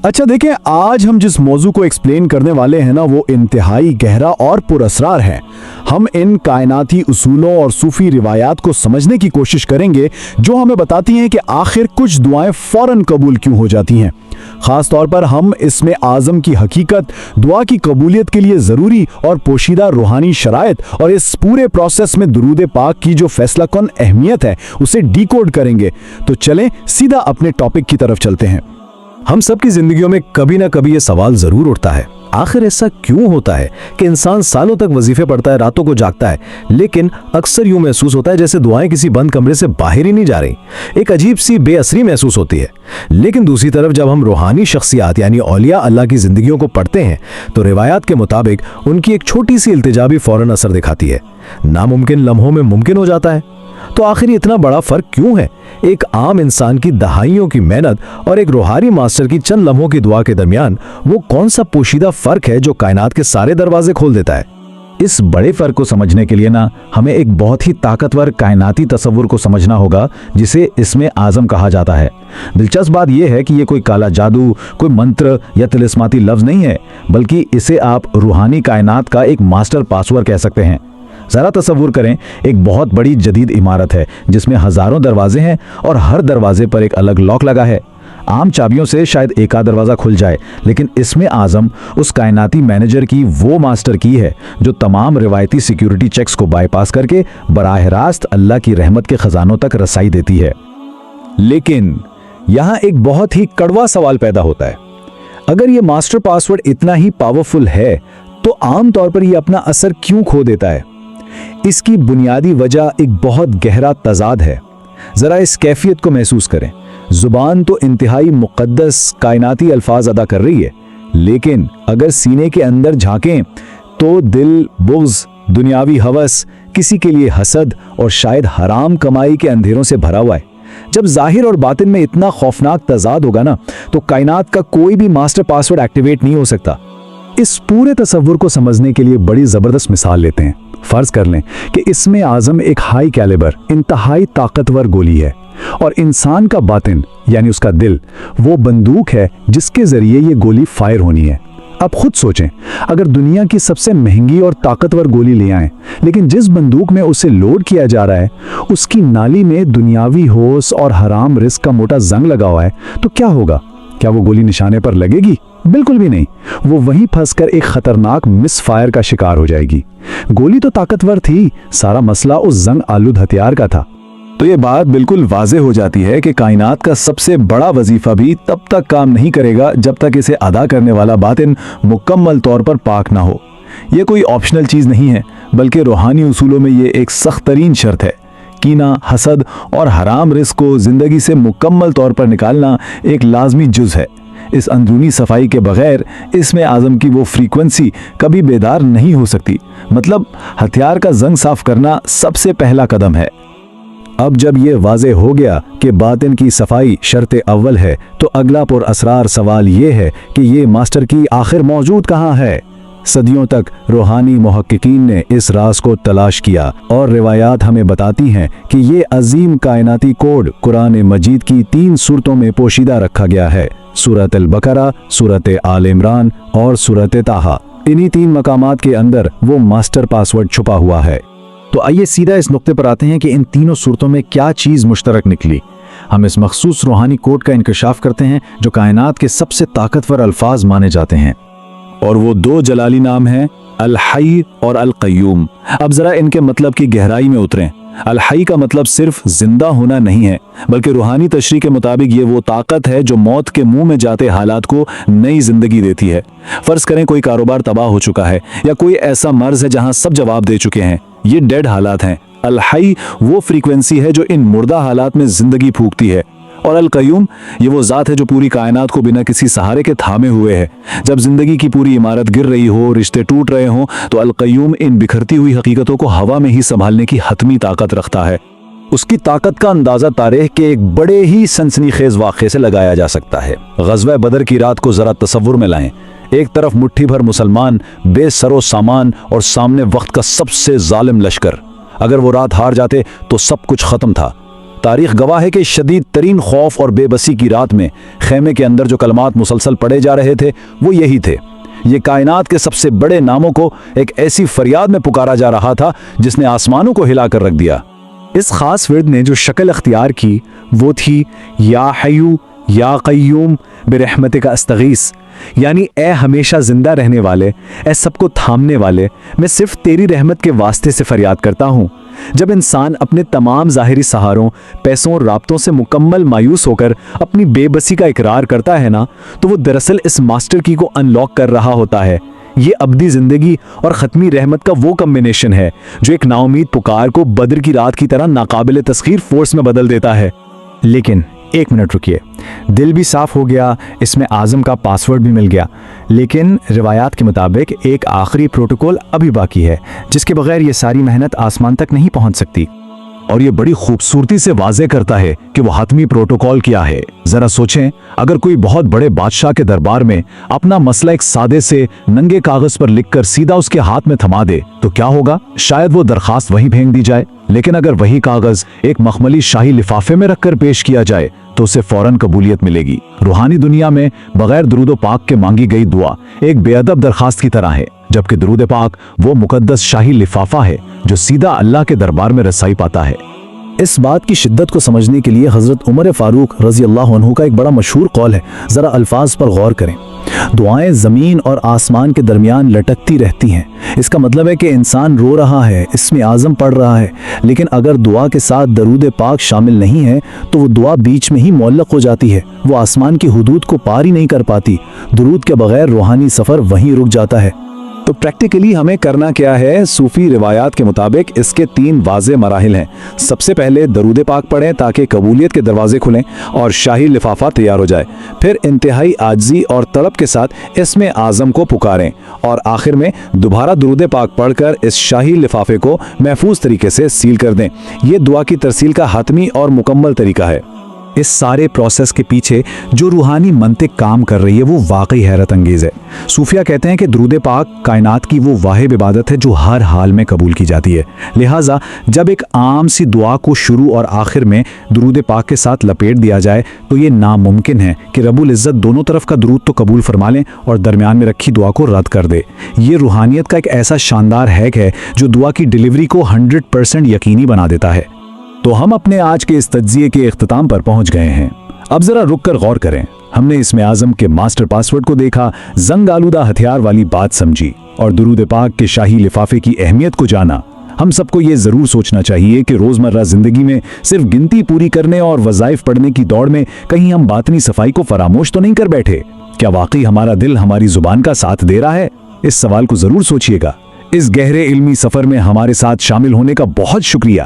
अच्छा देखें, आज हम जिस मौजू को एक्सप्लेन करने वाले हैं ना, वो इंतहाई गहरा और पुरअसरार है। हम इन कायनाती उसूलों और सूफी रिवायात को समझने की कोशिश करेंगे जो हमें बताती हैं कि आखिर कुछ दुआएं फौरन कबूल क्यों हो जाती हैं। खास तौर पर हम इसमें आज़म की हकीकत, दुआ की कबूलियत के लिए ज़रूरी और पोशीदा रूहानी शराइत और इस पूरे प्रोसेस में दुरूद पाक की जो फैसला कौन अहमियत है उसे डिकोड करेंगे। तो चलें सीधा अपने टॉपिक की तरफ चलते हैं। हम सब की जिंदगियों में कभी ना कभी ये सवाल जरूर उठता है, आखिर ऐसा क्यों होता है कि इंसान सालों तक वजीफे पढ़ता है, रातों को जागता है, लेकिन अक्सर यूं महसूस होता है जैसे दुआएं किसी बंद कमरे से बाहर ही नहीं जा रही। एक अजीब सी बेअसरी महसूस होती है। लेकिन दूसरी तरफ जब हम रूहानी शख्सियात यानी औलिया अल्लाह की जिंदगियों को पढ़ते हैं तो रिवायात के मुताबिक उनकी एक छोटी सी इल्तिजा भी फौरन असर दिखाती है, नामुमकिन लम्हों में मुमकिन हो जाता है। तो आखिर इतना बड़ा फर्क क्यों है एक आम इंसान की दहाइयों की मेहनत और एक रूहानी मास्टर की चंद लम्हों की दुआ के दरमियान? वो कौन सा पोशीदा फर्क है जो कायनात के सारे दरवाजे खोल देता है? इस बड़े फर्क को समझने के लिए ना हमें एक बहुत ही ताकतवर कायनाती तसव्वुर को समझना होगा जिसे इसमें आज़म कहा जाता है। दिलचस्प बात यह है कि ये कोई काला जादू, कोई मंत्र या तिलिस्माती लफ्ज नहीं है, बल्कि इसे आप रूहानी कायनात का एक मास्टर पासवर्ड कह सकते हैं। ज़रा तसव्वुर करें, एक बहुत बड़ी जदीद इमारत है जिसमें हज़ारों दरवाजे हैं और हर दरवाजे पर एक अलग लॉक लगा है। आम चाबियों से शायद एक आध दरवाज़ा खुल जाए, लेकिन इसमें आज़म उस कायनाती मैनेजर की वो मास्टर की है जो तमाम रिवायती सिक्योरिटी चेक्स को बाईपास करके बराह रास्त अल्लाह की रहमत के ख़जानों तक रसाई देती है। लेकिन यहाँ एक बहुत ही कड़वा सवाल पैदा होता है। अगर ये मास्टर पासवर्ड इतना ही पावरफुल है तो आम तौर पर यह अपना असर क्यों खो देता है? इसकी बुनियादी वजह एक बहुत गहरा तजाद है। जरा इस कैफियत को महसूस करें। जुबान तो इंतहाई मुक़द्दस कायनाती अल्फाज अदा कर रही है, लेकिन अगर सीने के अंदर झांकें तो दिल बुग़्ज़, दुनियावी हवस, किसी के लिए हसद और शायद हराम कमाई के अंधेरों से भरा हुआ है। जब जाहिर और बातिन में इतना खौफनाक तजाद होगा ना, तो कायनात का कोई भी मास्टर पासवर्ड एक्टिवेट नहीं हो सकता। इस पूरे तसव्वुर को समझने के लिए बड़ी ज़बरदस्त मिसाल लेते हैं। फर्ज कर लें कि इसमें आज़म एक हाई कैलिबर, इंतहाई ताकतवर गोली है और इंसान का बातिन यानी उसका दिल वो बंदूक है जिसके जरिए ये गोली फायर होनी है। अब खुद सोचें, अगर दुनिया की सबसे महंगी और ताकतवर गोली ले आएं, लेकिन जिस बंदूक में उसे लोड किया जा रहा है उसकी नाली में दुनियावी होश और हराम रिस्क का मोटा जंग लगा हुआ है, तो क्या होगा? क्या वो गोली निशाने पर लगेगी? बिल्कुल भी नहीं। वो वहीं फंसकर एक खतरनाक मिस फायर का शिकार हो जाएगी। गोली तो ताकतवर थी, सारा मसला उस जंग आलूद हथियार का था। तो ये बात बिल्कुल वाज़ेह हो जाती है कि कायनात का सबसे बड़ा वजीफा भी तब तक काम नहीं करेगा जब तक इसे अदा करने वाला बातिन मुकम्मल तौर पर पाक ना हो। ये कोई ऑप्शनल चीज़ नहीं है, बल्कि रूहानी उसूलों में ये एक सख्त तरीन शर्त है। कीना, हसद और हराम रिस्क को ज़िंदगी से मुकम्मल तौर पर निकालना एक लाजमी जुज़ है। इस अंदरूनी सफाई के बगैर इसमें आज़म की वो फ्रीक्वेंसी कभी बेदार नहीं हो सकती। मतलब हथियार का जंग साफ करना सबसे पहला कदम है। अब जब ये वाज़े हो गया कि बातिन की सफाई शर्त अव्वल है, तो अगला पुरअसरार सवाल ये है कि ये मास्टर की आखिर मौजूद कहाँ है? सदियों तक रूहानी मुहक्किकीन ने इस राज को तलाश किया और रिवायात हमें बताती हैं कि ये अजीम कायनाती कोड कुरान मजीद की 3 सूरतों में पोशीदा रखा गया है। सूरत अल-बकरा, सूरत आल इमरान और सूरत ताहा। इन्हीं 3 मकामात के अंदर वो मास्टर पासवर्ड छुपा हुआ है। तो आइए सीधा इस नुक्ते पर आते हैं कि इन तीनों सूरतों में क्या चीज़ मुश्तरक निकली। हम इस मखसूस रूहानी कोड का इंकशाफ करते हैं जो कायनात के सबसे ताकतवर अल्फाज माने जाते हैं, और वो 2 जलाली नाम हैं, अल हई और अल क़य्यूम। अब जरा इनके मतलब की गहराई में उतरें। अल हई का मतलब सिर्फ जिंदा होना नहीं है, बल्कि रूहानी तशरीह के मुताबिक ये वो ताकत है जो मौत के मुंह में जाते हालात को नई जिंदगी देती है। फर्ज करें कोई कारोबार तबाह हो चुका है या कोई ऐसा मर्ज है जहां सब जवाब दे चुके हैं, ये डेड हालात हैं। अल हई वो फ्रीक्वेंसी है जो इन मुर्दा हालात में जिंदगी फूंकती है, और अल क़य्यूम ये वो ज़ात है जो पूरी कायनात को बिना किसी सहारे के थामे हुए है। जब जिंदगी की पूरी इमारत गिर रही हो, रिश्ते टूट रहे हों, तो अल क़य्यूम इन बिखरती हुई हकीकतों को हवा में ही संभालने की हतमी ताकत रखता है। उसकी ताकत का अंदाज़ा तारीख के एक बड़े ही सनसनीखेज वाक़े से लगाया जा सकता है। ग़ज़वा बदर की रात को ज़रा तसव्वुर में लाएं। एक तरफ मुट्ठी भर मुसलमान बेसरो सामान और सामने वक्त का सबसे जालिम लश्कर। अगर वो रात हार जाते तो सब कुछ ख़त्म था। تاریخ گواہ ہے کہ شدید ترین خوف اور بے بسی کی رات میں خیمے کے اندر جو کلمات مسلسل پڑھے جا رہے تھے وہ یہی تھے۔ یہ کائنات کے سب سے بڑے ناموں کو ایک ایسی فریاد میں پکارا جا رہا تھا جس نے آسمانوں کو ہلا کر رکھ دیا۔ اس خاص ورد نے جو شکل اختیار کی وہ تھی یا حیو یا قیوم برحمتک استغیث، یعنی اے ہمیشہ زندہ رہنے والے، اے سب کو تھامنے والے، میں صرف تیری رحمت کے واسطے سے فریاد کرتا ہوں۔ جب انسان اپنے تمام ظاہری سہاروں، پیسوں اور رابطوں سے مکمل مایوس ہو کر اپنی بے بسی کا اقرار کرتا ہے نا، تو وہ دراصل اس ماسٹر کی کو انلاک کر رہا ہوتا ہے۔ یہ ابدی زندگی اور ختمی رحمت کا وہ کمبینیشن ہے جو ایک نا امید پکار کو بدر کی رات کی طرح ناقابل تسخیر فورس میں بدل دیتا ہے۔ لیکن ایک منٹ رکیے، دل بھی صاف ہو گیا، اس میں اعظم کا پاسورڈ بھی مل گیا، لیکن روایات کے مطابق ایک آخری پروٹوکول ابھی باقی ہے جس کے بغیر یہ ساری محنت آسمان تک نہیں پہنچ سکتی۔ اور یہ بڑی خوبصورتی سے واضح کرتا ہے کہ وہ حتمی پروٹوکول کیا ہے۔ ذرا سوچیں، اگر کوئی بہت بڑے بادشاہ کے دربار میں اپنا مسئلہ ایک سادے سے ننگے کاغذ پر لکھ کر سیدھا اس کے ہاتھ میں تھما دے تو کیا ہوگا؟ شاید وہ درخواست وہیں پھینک دی جائے، لیکن اگر وہی کاغذ ایک مخملی شاہی لفافے میں رکھ کر پیش کیا جائے تو اسے فوراً قبولیت ملے گی۔ روحانی دنیا میں بغیر درود و پاک کے مانگی گئی دعا ایک بے ادب درخواست کی طرح ہے، جبکہ درود پاک وہ مقدس شاہی لفافہ ہے جو سیدھا اللہ کے دربار میں رسائی پاتا ہے۔ اس بات کی شدت کو سمجھنے کے لیے حضرت عمر فاروق رضی اللہ عنہ کا ایک بڑا مشہور قول ہے، ذرا الفاظ پر غور کریں۔ دعائیں زمین اور آسمان کے درمیان لٹکتی رہتی ہیں۔ اس کا مطلب ہے کہ انسان رو رہا ہے، اسم اعظم پڑھ رہا ہے، لیکن اگر دعا کے ساتھ درود پاک شامل نہیں ہے تو وہ دعا بیچ میں ہی معلق ہو جاتی ہے، وہ آسمان کی حدود کو پار ہی نہیں کر پاتی۔ درود کے بغیر روحانی سفر وہیں رک جاتا ہے۔ تو پریکٹیکلی ہمیں کرنا کیا ہے؟ صوفی روایات کے مطابق اس کے 3 واضح مراحل ہیں۔ سب سے پہلے درود پاک پڑھیں تاکہ قبولیت کے دروازے کھلیں اور شاہی لفافہ تیار ہو جائے۔ پھر انتہائی عاجزی اور طلب کے ساتھ اسم اعظم کو پکاریں اور آخر میں دوبارہ درود پاک پڑھ کر اس شاہی لفافے کو محفوظ طریقے سے سیل کر دیں۔ یہ دعا کی ترسیل کا حتمی اور مکمل طریقہ ہے۔ اس سارے پروسیس کے پیچھے جو روحانی منطق کام کر رہی ہے وہ واقعی حیرت انگیز ہے۔ صوفیہ کہتے ہیں کہ درود پاک کائنات کی وہ واحد عبادت ہے جو ہر حال میں قبول کی جاتی ہے، لہٰذا جب ایک عام سی دعا کو شروع اور آخر میں درود پاک کے ساتھ لپیٹ دیا جائے تو یہ ناممکن ہے کہ رب العزت دونوں طرف کا درود تو قبول فرما لیں اور درمیان میں رکھی دعا کو رد کر دے۔ یہ روحانیت کا ایک ایسا شاندار ہیک ہے جو دعا کی ڈیلیوری کو 100% یقینی بنا دیتا ہے۔ تو ہم اپنے آج کے اس تجزیے کے اختتام پر پہنچ گئے ہیں۔ اب ذرا رک کر غور کریں۔ ہم نے اسم اعظم کے ماسٹر پاسورڈ کو دیکھا، زنگ آلودہ ہتھیار والی بات سمجھی اور درود پاک کے شاہی لفافے کی اہمیت کو جانا۔ ہم سب کو یہ ضرور سوچنا چاہیے کہ روزمرہ زندگی میں صرف گنتی پوری کرنے اور وظائف پڑھنے کی دوڑ میں کہیں ہم باطنی صفائی کو فراموش تو نہیں کر بیٹھے؟ کیا واقعی ہمارا دل ہماری زبان کا ساتھ دے رہا ہے؟ اس سوال کو ضرور سوچیے گا۔ اس گہرے علمی سفر میں ہمارے ساتھ شامل ہونے کا بہت شکریہ۔